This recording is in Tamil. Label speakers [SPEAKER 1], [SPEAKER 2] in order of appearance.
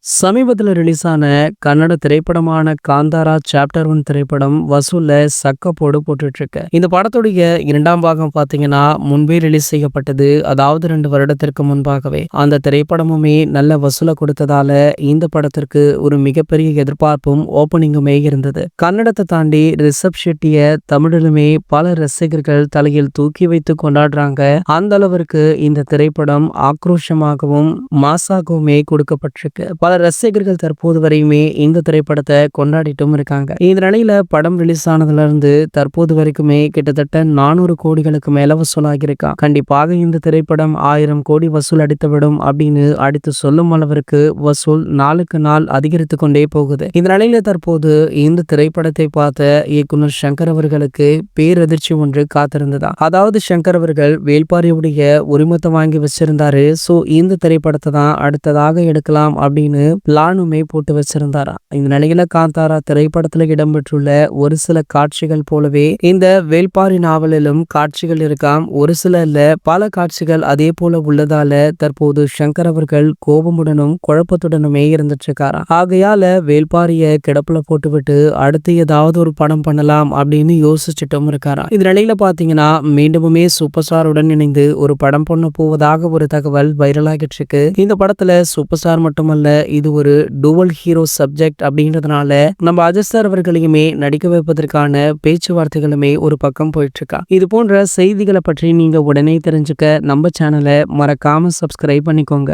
[SPEAKER 1] சமீபத்தில் ரிலீஸ் ஆன கன்னட திரைப்படமான காந்தாரா சாப்டர் 1 திரைப்படம் வசூல்ல சக்கப்போடு போட்டுட்டு இருக்கு. இந்த படத்துடைய 2ஆம் பாகம் பாத்தீங்கன்னா முன்பே ரிலீஸ் செய்யப்பட்டது. அதாவது 2 வருடத்திற்கு முன்பாகவே அந்த திரைப்படமுமே நல்ல வசூலை கொடுத்ததால இந்த படத்திற்கு ஒரு மிகப்பெரிய எதிர்பார்ப்பும் ஓப்பனிங்குமே இருந்தது. கன்னடத்தை தாண்டி ரிஷப் ஷெட்டிய தமிழிலுமே பல ரசிகர்கள் தலையில் தூக்கி வைத்து கொண்டாடுறாங்க. அந்த அளவிற்கு இந்த திரைப்படம் ஆக்ரோஷமாகவும் மாசாகவுமே கொடுக்கப்பட்டிருக்கு. பல ரசிகர்கள் தற்போது வரையுமே இந்த திரைப்படத்தை கொண்டாடிட்டும் இருக்காங்க. இந்த நிலையில படம் ரிலீஸ் ஆனதுல இருந்து தற்போது வரைக்குமே கிட்டத்தட்ட 400 கோடிகளுக்கு மேல வசூலாகி இருக்கான். கண்டிப்பாக இந்த திரைப்படம் 1000 கோடி வசூல் அடித்துவிடும் அப்படின்னு அடித்து சொல்லும் அளவிற்கு வசூல் நாளுக்கு நாள் அதிகரித்து கொண்டே போகுது. இந்த நிலையில தற்போது இந்த திரைப்படத்தை பார்த்த இயக்குனர் சங்கர் அவர்களுக்கு பேரதிர்ச்சி ஒன்று காத்திருந்ததா. அதாவது சங்கர் அவர்கள் வேல்பாரியுடைய உரிமத்தை வாங்கி வச்சிருந்தாரு. சோ இந்த திரைப்படத்தை தான் அடுத்ததாக எடுக்கலாம் அப்படின்னு பிளானுமே போட்டு வச்சிருந்தாராம். இந்த நிலையில காந்தாரா திரைப்படத்துல இடம்பெற்றுள்ள ஒரு சில காட்சிகள் போலவே இந்த வேல்பாரி நாவலிலும் காட்சிகள் இருக்காம். ஒரு சில இல்ல பல காட்சிகள் அதே போல உள்ளதால தற்போது சங்கர் அவர்கள் கோபமுடனும் குழப்பத்துடனுமே இருந்துட்டு இருக்காராம். ஆகையால வேல்பாரிய கிடப்புல போட்டுவிட்டு அடுத்து ஏதாவது ஒரு படம் பண்ணலாம் அப்படின்னு யோசிச்சுட்டும் இருக்காராம். இந்த நிலையில பாத்தீங்கன்னா மீண்டுமே சூப்பர் ஸ்டாருடன் இணைந்து ஒரு படம் பண்ண போவதாக ஒரு தகவல் வைரல் ஆகிட்டு இருக்கு. இந்த படத்துல சூப்பர் ஸ்டார் மட்டுமல்ல, இது ஒரு டுவல் ஹீரோ சப்ஜெக்ட் அப்படின்றதுனால நம்ம அஜித் சார் அவர்களையுமே நடிக்க வைப்பதற்கான பேச்சுவார்த்தைகளுமே ஒரு பக்கம் போயிட்டு இருக்கா. இது போன்ற செய்திகளை பற்றி நீங்க உடனே தெரிஞ்சுக்க நம்ம சேனலை மறக்காம சப்ஸ்கிரைப் பண்ணிக்கோங்க.